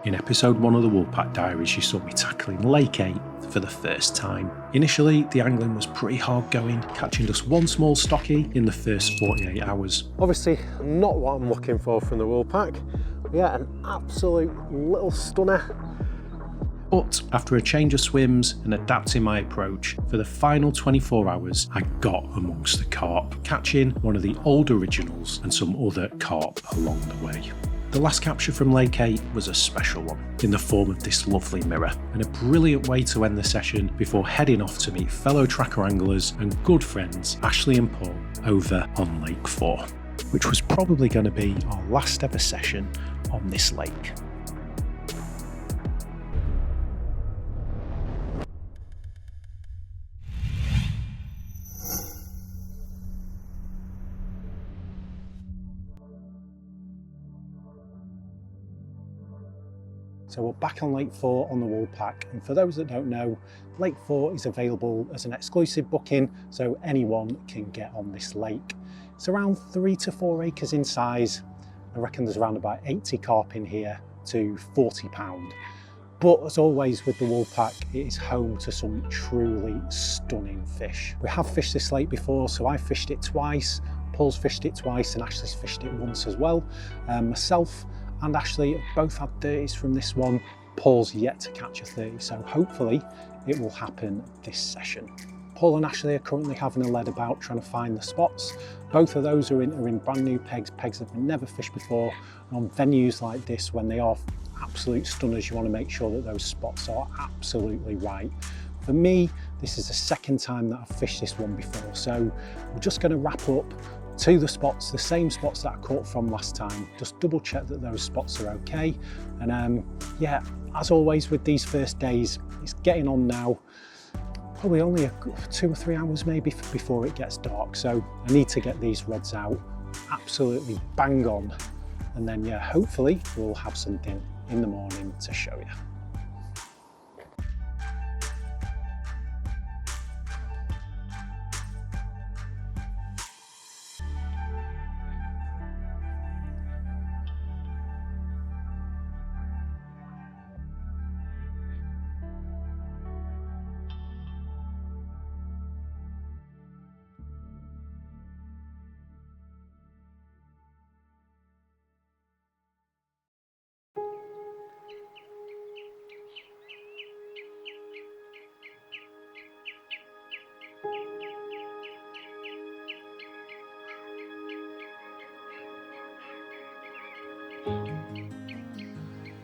In episode 1 of the Woolpack Diaries, you saw me tackling Lake 8 for the first time. Initially, the angling was pretty hard going, catching just one small stocky in the first 48 hours. Obviously, not what I'm looking for from the Woolpack. Yeah, an absolute little stunner. But after a change of swims and adapting my approach, for the final 24 hours, I got amongst the carp, catching one of the old originals and some other carp along the way. The last capture from Lake 8 was a special one, in the form of this lovely mirror, and a brilliant way to end the session before heading off to meet fellow Trakker anglers and good friends Ashley and Paul over on Lake 4, which was probably going to be our last ever session on this lake. So we're back on Lake 4 on the Woolpack, and for those that don't know, Lake 4 is available as an exclusive booking, so anyone can get on this lake. It's around 3 to 4 acres in size. I reckon there's around about 80 carp in here to 40 pound. But as always with the Woolpack, it is home to some truly stunning fish. We have fished this lake before, so I fished it twice, Paul's fished it twice, and Ashley's fished it once as well. Myself and Ashley have both had 30s from this one. Paul's yet to catch a 30, so hopefully it will happen this session. Paul and Ashley are currently having a lead about trying to find the spots. Both of those are in brand new pegs that they've never fished before. And on venues like this, when they are absolute stunners, you want to make sure that those spots are absolutely right. For me, this is the second time that I've fished this one before, so we're just going to wrap up to the spots, the same spots that I caught from last time. Just double check that those spots are okay. And yeah, as always with these first days, it's getting on now. Probably only 2 or 3 hours maybe before it gets dark. So I need to get these rods out absolutely bang on. And then yeah, hopefully we'll have something in the morning to show you.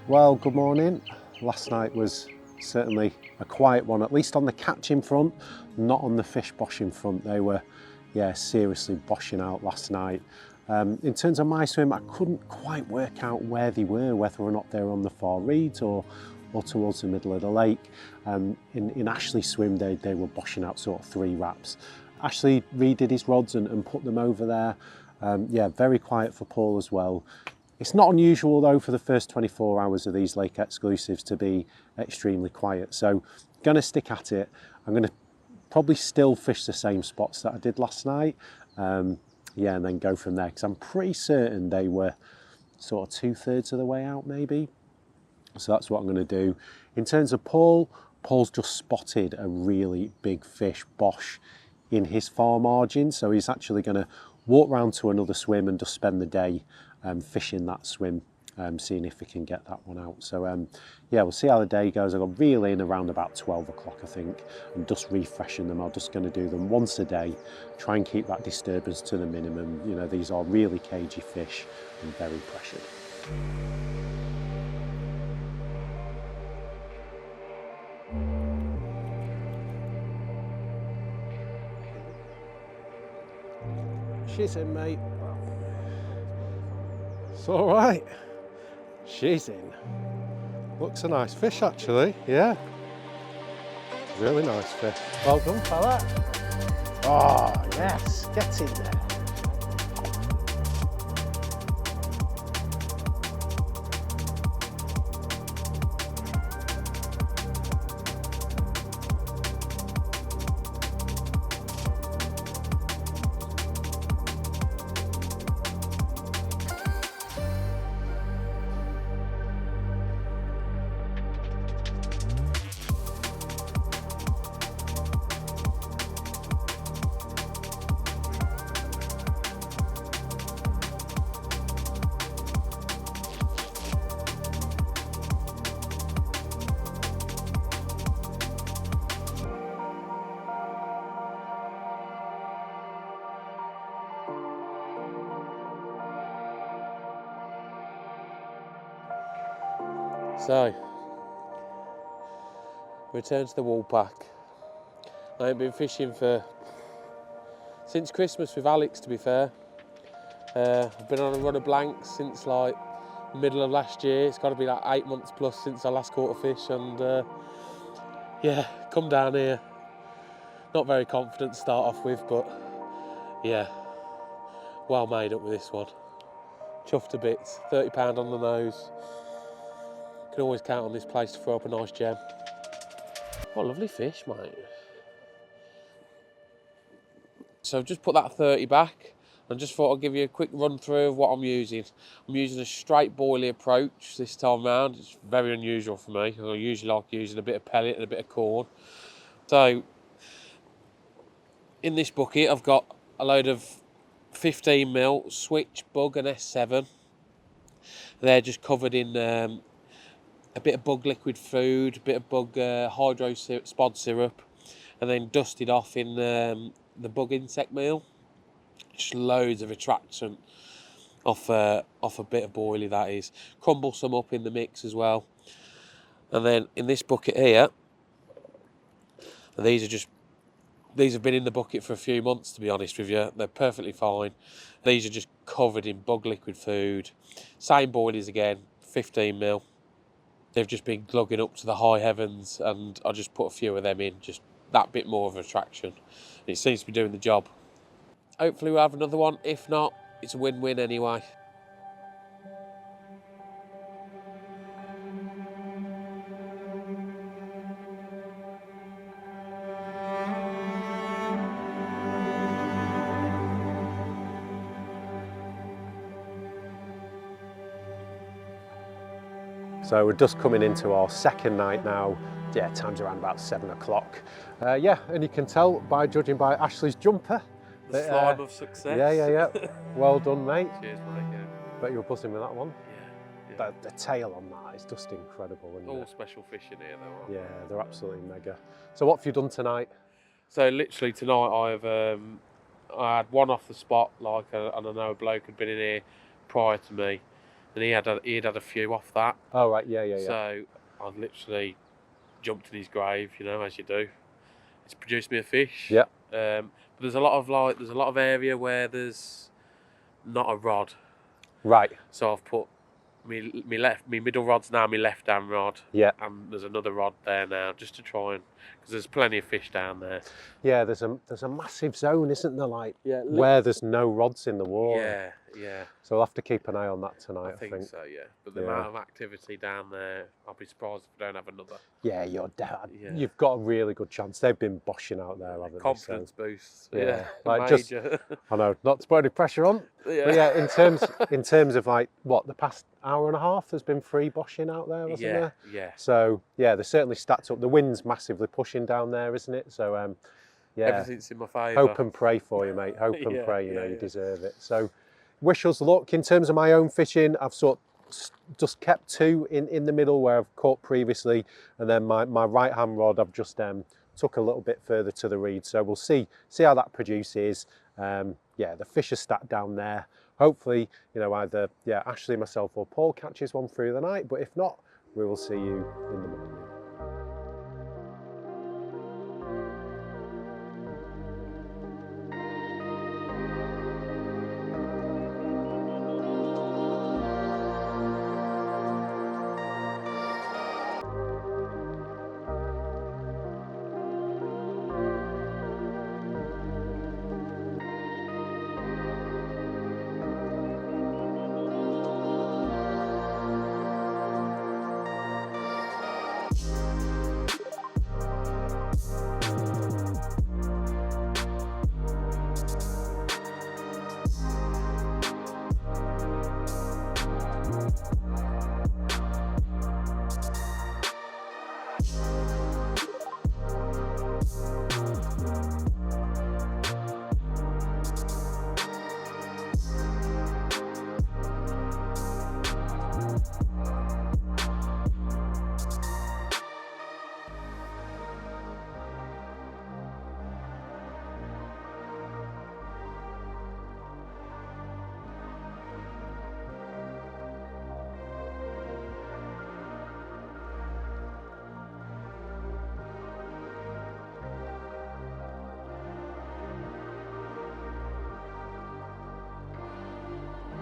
Well, good morning. Last night was certainly a quiet one, at least on the catching front, not on the fish boshing front. They were, yeah, seriously boshing out last night. In terms of my swim, I couldn't quite work out where they were, whether or not they were on the far reeds or towards the middle of the lake. In Ashley's swim, they were boshing out sort of 3 wraps. Ashley redid his rods and put them over there. Yeah, very quiet for Paul as well. It's not unusual though for the first 24 hours of these lake exclusives to be extremely quiet. So I'm going to stick at it. I'm going to probably still fish the same spots that I did last night. Yeah, and then go from there, because I'm pretty certain they were sort of 2/3 of the way out maybe. So that's what I'm going to do. In terms of Paul, Paul's just spotted a really big fish bosh in his far margin. So he's actually going to walk round to another swim and just spend the day fishing that swim, seeing if we can get that one out. So yeah, we'll see how the day goes. I got reel in around about 12 o'clock, I think. I'm just refreshing them. I'm just going to do them once a day, try and keep that disturbance to the minimum. You know, these are really cagey fish and very pressured. She's in, mate. It's all right. She's in. Looks a nice fish, actually. Yeah. Really nice fish. Well done, fella. Oh, yes. Get in there. So, return to the Woolpack. I ain't been fishing since Christmas with Alex, to be fair. I've been on a run of blanks since like middle of last year. It's got to be like 8 months plus since I last caught a fish, and yeah, come down here. Not very confident to start off with, but yeah, well made up with this one. Chuffed to bits, £30 on the nose. Can always count on this place to throw up a nice gem. What a lovely fish, mate. So I've just put that 30 back and just thought I'd give you a quick run through of what I'm using. I'm using a straight boilie approach this time round. It's very unusual for me. I usually like using a bit of pellet and a bit of corn. So in this bucket I've got a load of 15mm switch, bug and S7. They're just covered in a bit of bug liquid food, a bit of bug hydro spod syrup, and then dusted off in the bug insect meal. Just loads of attractant off a bit of boilie, that is. Crumble some up in the mix as well. And then in this bucket here, these have been in the bucket for a few months, to be honest with you. They're perfectly fine. These are just covered in bug liquid food. Same boilies again, 15mm. They've just been glugging up to the high heavens, and I just put a few of them in, just that bit more of attraction. It seems to be doing the job. Hopefully we'll have another one. If not, it's a win-win anyway. So we're just coming into our second night now. Yeah, time's around about 7 o'clock. Yeah, and you can tell by judging by Ashley's jumper. The slime of success. Yeah. Well done, mate. Cheers, mate. Yeah. Bet you were buzzing with that one. Yeah. The tail on that is just incredible. Isn't All it? special fish in here, though. Yeah, they're absolutely mega. So what have you done tonight? So literally tonight, I had one off the spot, and I know a bloke had been in here prior to me, and he'd had a few off that. Oh right, yeah. So I literally jumped in his grave, as you do. It's produced me a fish. Yeah. But there's a lot of area where there's not a rod. Right. So I've put me middle rod's now my left hand rod. Yeah. And there's another rod there now, just to try and, because there's plenty of fish down there. Yeah, there's a massive zone, isn't there? Where there's no rods in the water. Yeah. So we'll have to keep an eye on that tonight. I think so, yeah. But the amount of activity down there, I'll be surprised if I don't have another. Yeah, you've got a really good chance. They've been boshing out there, haven't they? Confidence boost. Yeah. Major. I know, not to put any pressure on. Yeah. But yeah, in terms of the past hour and a half, there's been 3 boshing out there, hasn't there? Yeah. So yeah, they're certainly stacked up. The wind's massively pushing down there, isn't it? So yeah. Everything's in my favour. Hope and pray for you, mate. Hope and pray, you deserve it. So wish us luck. In terms of my own fishing, I've sort of just kept 2 in the middle where I've caught previously, and then my right hand rod I've just took a little bit further to the reed. So we'll see how that produces. Yeah, the fish are stacked down there. Hopefully, either Ashley, myself, or Paul catches one through the night. But if not, we will see you in the morning.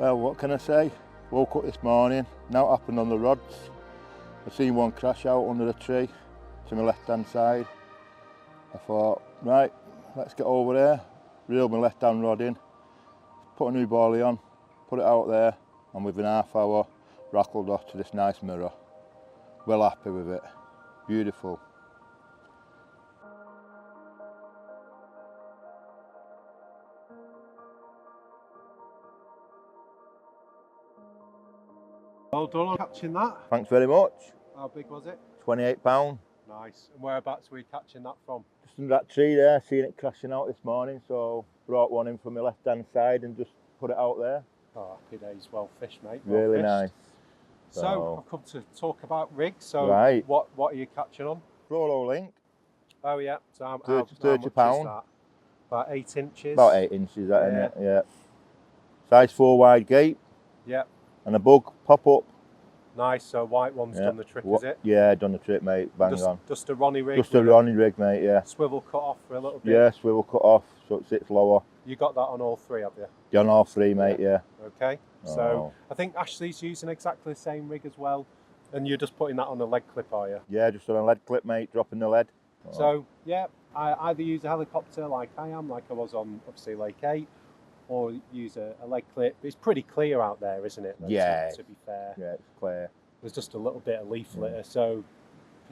Well, what can I say? Woke up this morning, now it happened on the rods. I seen one crash out under a tree to my left hand side. I thought, right, let's get over there, reel my left hand rod in, put a new bally on, put it out there, and within half hour, rackled off to this nice mirror. Well happy with it, beautiful. Well done on catching that. Thanks very much. How big was it? £28. Nice. And whereabouts were you catching that from? Just under that tree there, seeing it crashing out this morning, so brought one in from my left hand side and just put it out there. Oh, happy days. Well fished, mate. Well Really fished. nice. So I've come to talk about rigs. So right. what are you catching on? Rolo link. Oh yeah. So how £30. much is that? About 8 inches. About 8 inches, that in it, yeah. Size 4 wide gate. Yeah. And a bug pop up. Nice. So white one's done the trick, is it? Yeah, done the trick, mate. Bang on. Just a Ronnie rig. Just a Ronnie rig, mate. Yeah. Swivel cut off for a little bit. Yeah, swivel cut off so it sits lower. You got that on all three, have you? Done all three, mate. Yeah. Okay. So I think Ashley's using exactly the same rig as well, and you're just putting that on a lead clip, are you? Yeah, just on a lead clip, mate. Dropping the lead. So yeah, I either use a helicopter like I am, like I was on obviously Lake 8, or use a lead clip. It's pretty clear out there, isn't it? Yeah. To be fair. Yeah, it's clear. There's just a little bit of leaf litter, so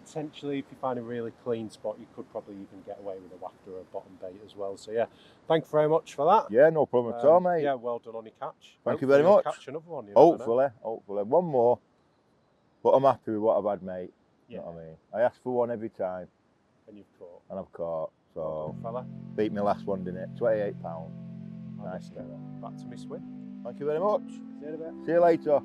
potentially if you find a really clean spot, you could probably even get away with a wafter or a bottom bait as well. So yeah, thank you very much for that. Yeah, no problem at all, mate. Yeah, well done on your catch. Thank you very much. Catch another one. You hopefully. One more. But I'm happy with what I've had, mate. Yeah. You know what I mean? I ask for one every time. And you've caught. And I've caught. So well done, fella. Beat my last one, didn't it? £28. Nice. Back to me swim. Thank you very much. See you in a bit. See you later.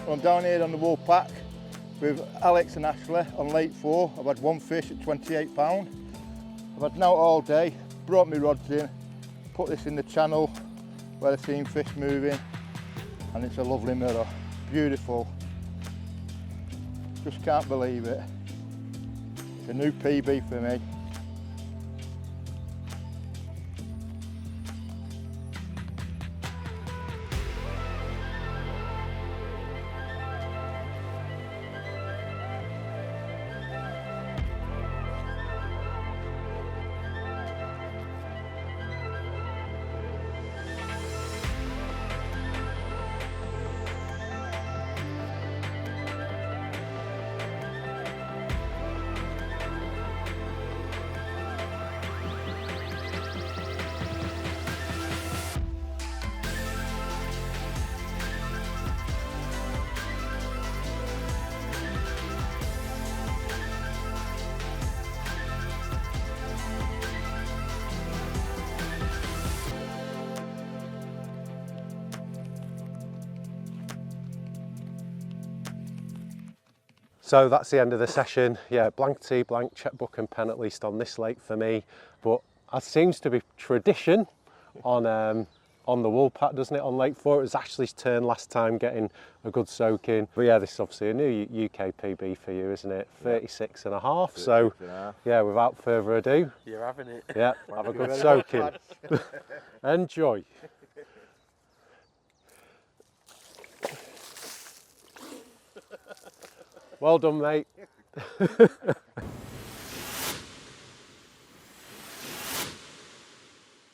Well, I'm down here on the Woolpack with Alex and Ashley on Lake 4. I've had one fish at £28. I've had now all day, brought my rods in, put this in the channel where I've seen fish moving, and it's a lovely mirror, beautiful. Just can't believe it. It's a new PB for me. So that's the end of the session. Yeah, blank tee, blank checkbook and pen at least on this lake for me. But as seems to be tradition on the Woolpack, doesn't it? On Lake 4, it was Ashley's turn last time getting a good soak in. But yeah, this is obviously a new UK PB for you, isn't it? 36 and a half. So yeah, without further ado. You're having it. Yeah, have a good soak in. Enjoy. Well done, mate.